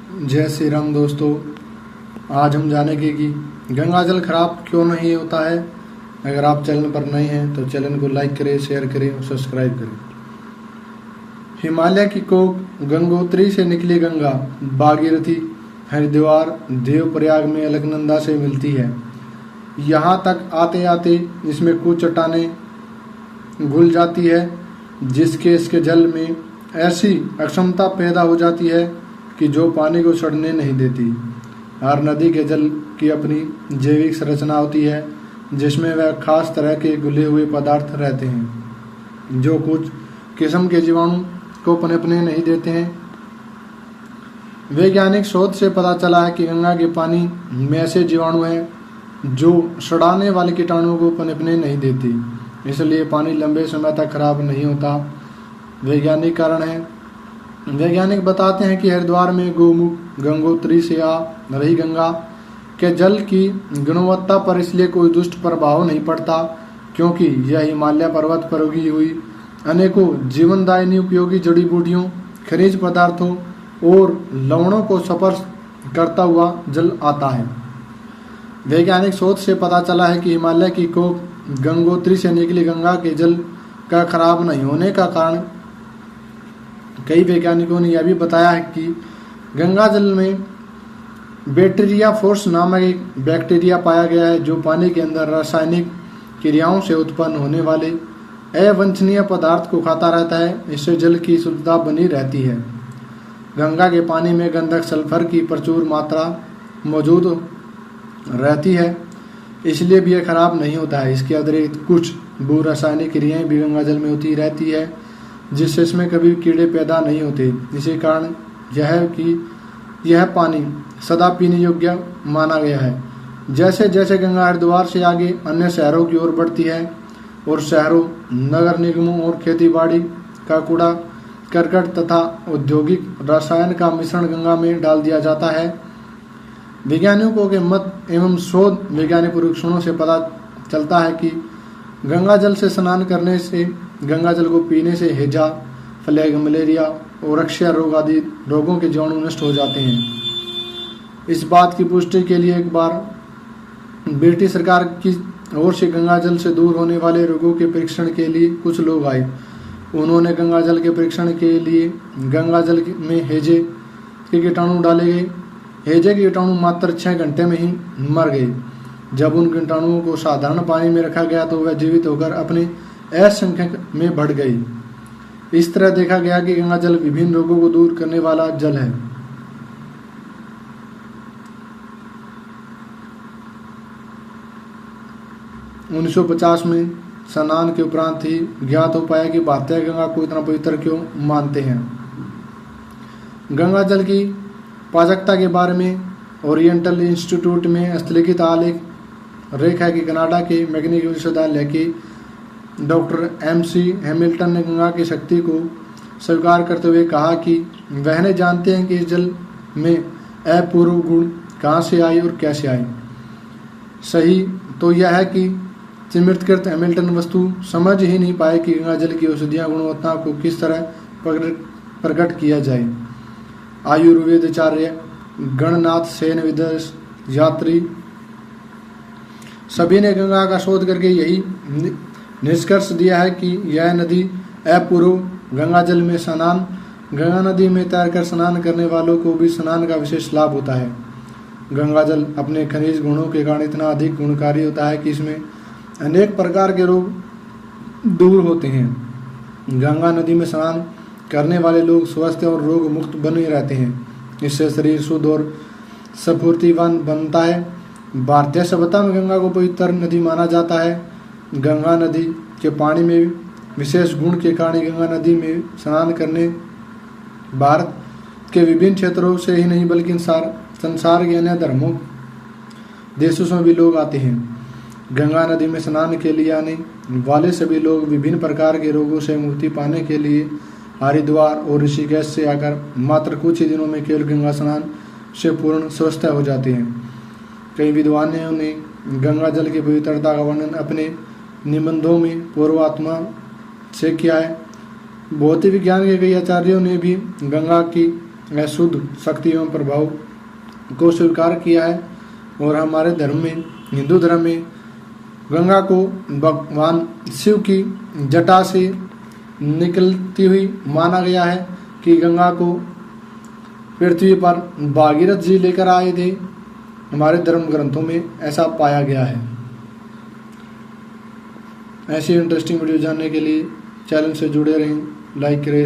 जय श्री राम दोस्तों। आज हम जानेंगे कि गंगा जल खराब क्यों नहीं होता है। अगर आप चैनल पर नए हैं तो चैनल को लाइक करें, शेयर करें और सब्सक्राइब करें। हिमालय की कोक गंगोत्री से निकली गंगा भागीरथी हरिद्वार देवप्रयाग में अलकनंदा से मिलती है। यहाँ तक आते आते इसमें कुछ चट्टानें घुल जाती है, जिसके इसके जल में ऐसी अक्षमता पैदा हो जाती है कि जो पानी को सड़ने नहीं देती। हर नदी के जल की अपनी जैविक संरचना होती है, जिसमें वह खास तरह के घुले हुए पदार्थ रहते हैं जो कुछ किस्म के जीवाणु को पनपने नहीं देते हैं। वैज्ञानिक शोध से पता चला है कि गंगा के पानी में ऐसे जीवाणु हैं जो सड़ाने वाले कीटाणुओं को पनपने नहीं देती, इसलिए पानी लंबे समय तक खराब नहीं होता। वैज्ञानिक कारण है। वैज्ञानिक बताते हैं कि हरिद्वार में गोमुख गंगोत्री से आ रही गंगा के जल की गुणवत्ता पर इसलिए कोई दुष्ट प्रभाव नहीं पड़ता, क्योंकि यह हिमालय पर्वत पर उगी हुई अनेकों जीवनदायिनी उपयोगी जड़ी बूटियों, खनिज पदार्थों और लवणों को स्पर्श करता हुआ जल आता है। वैज्ञानिक शोध से पता चला है कि हिमालय की कोक गंगोत्री से निकली गंगा के जल का खराब नहीं होने का कारण कई वैज्ञानिकों ने यह भी बताया है कि गंगा जल में बैक्टीरिया फोर्स नामक एक बैक्टीरिया पाया गया है, जो पानी के अंदर रासायनिक क्रियाओं से उत्पन्न होने वाले अवांछनीय पदार्थ को खाता रहता है। इससे जल की शुद्धता बनी रहती है। गंगा के पानी में गंधक सल्फर की प्रचुर मात्रा मौजूद रहती है, इसलिए भी यह खराब नहीं होता है। इसके अतिरिक्त कुछ भू रासायनिक क्रियाएं भी गंगा जल में होती रहती है, जिससे इसमें कभी कीड़े पैदा नहीं होते। इसी कारण यह है कि यह पानी सदा पीने योग्य माना गया है। जैसे जैसे गंगा हरिद्वार से आगे अन्य शहरों की ओर बढ़ती है और शहरों, नगर निगमों और खेतीबाड़ी का कूड़ा करकट तथा औद्योगिक रसायन का मिश्रण गंगा में डाल दिया जाता है। वैज्ञानिकों के मत एवं शोध वैज्ञानिक परीक्षणों से पता चलता है कि गंगा जल से स्नान करने से, गंगा जल को पीने से हैजा, प्लेग, मलेरिया और अक्षय रोग आदि रोगों के जीवाणु नष्ट हो जाते हैं। इस बात की पुष्टि के लिए एक बार ब्रिटिश सरकार की ओर से गंगा जल से दूर होने वाले रोगों के परीक्षण के लिए कुछ लोग आए। उन्होंने गंगा जल के परीक्षण के लिए गंगा जल में हैजे के कीटाणु डाले गए। हैजे के कीटाणु मात्र 6 घंटे में ही मर गए। जब उन कीटाणुओं को साधारण पानी में रखा गया तो वह जीवित होकर अपने असंख्यक में बढ़ गई। इस तरह देखा गया कि गंगा जल विभिन्न रोगों को दूर करने वाला जल है। उन्नीस 1950 में स्नान के उपरांत ही ज्ञात हो पाया कि भारतीय गंगा को इतना पवित्र क्यों मानते हैं। गंगा जल की पाचकता के बारे में ओरिएंटल इंस्टीट्यूट में हस्तलिखित आलेख रेख है कि कनाडा के मैकेनिकल विश्वविद्यालय के डॉक्टर MC हैमिल्टन ने गंगा की शक्ति को स्वीकार करते हुए कहा कि वह नहीं जानते हैं कि इस जल में अपूर्व गुण कहाँ से आई और कैसे आई। सही तो यह है कि चिमृतकृत हैमिल्टन वस्तु समझ ही नहीं पाए कि गंगा जल की औषधीय गुणवत्ता को किस तरह प्रकट किया जाए। आयुर्वेदाचार्य गणनाथ सेन, विदेश यात्री सभी ने गंगा का शोध करके यही निष्कर्ष दिया है कि यह नदी अपूर्व। गंगा जल में स्नान, गंगा नदी में तैरकर स्नान करने वालों को भी स्नान का विशेष लाभ होता है। गंगा जल अपने खनिज गुणों के कारण इतना अधिक गुणकारी होता है कि इसमें अनेक प्रकार के रोग दूर होते हैं। गंगा नदी में स्नान करने वाले लोग स्वस्थ और रोग मुक्त बने रहते हैं। इससे शरीर शुद्ध और स्फूर्तिवान बनता है। भारतीय सभ्यता में गंगा को पवित्र नदी माना जाता है। गंगा नदी के पानी में विशेष गुण के कारण गंगा नदी में स्नान करने भारत के विभिन्न क्षेत्रों से ही नहीं बल्कि संसार के अन्य धर्मों देशों से भी लोग आते हैं। गंगा नदी में स्नान के लिए आने वाले सभी लोग विभिन्न प्रकार के रोगों से मुक्ति पाने के लिए हरिद्वार और ऋषिकेश से आकर मात्र कुछ ही दिनों में केवल गंगा स्नान से पूर्ण स्वस्थ हो जाते हैं। कई विद्वानों ने गंगा जल की पवित्रता का वर्णन अपने निबंधों में पूर्वात्मा से किया है। भौतिक विज्ञान के कई आचार्यों ने भी गंगा की शुद्ध शक्ति एवं प्रभाव को स्वीकार किया है। और हमारे धर्म में, हिंदू धर्म में गंगा को भगवान शिव की जटा से निकलती हुई माना गया है कि गंगा को पृथ्वी पर भागीरथ जी लेकर आए थे। हमारे धर्म ग्रंथों में ऐसा पाया गया है। ऐसी इंटरेस्टिंग वीडियो जानने के लिए चैनल से जुड़े रहें, लाइक करें।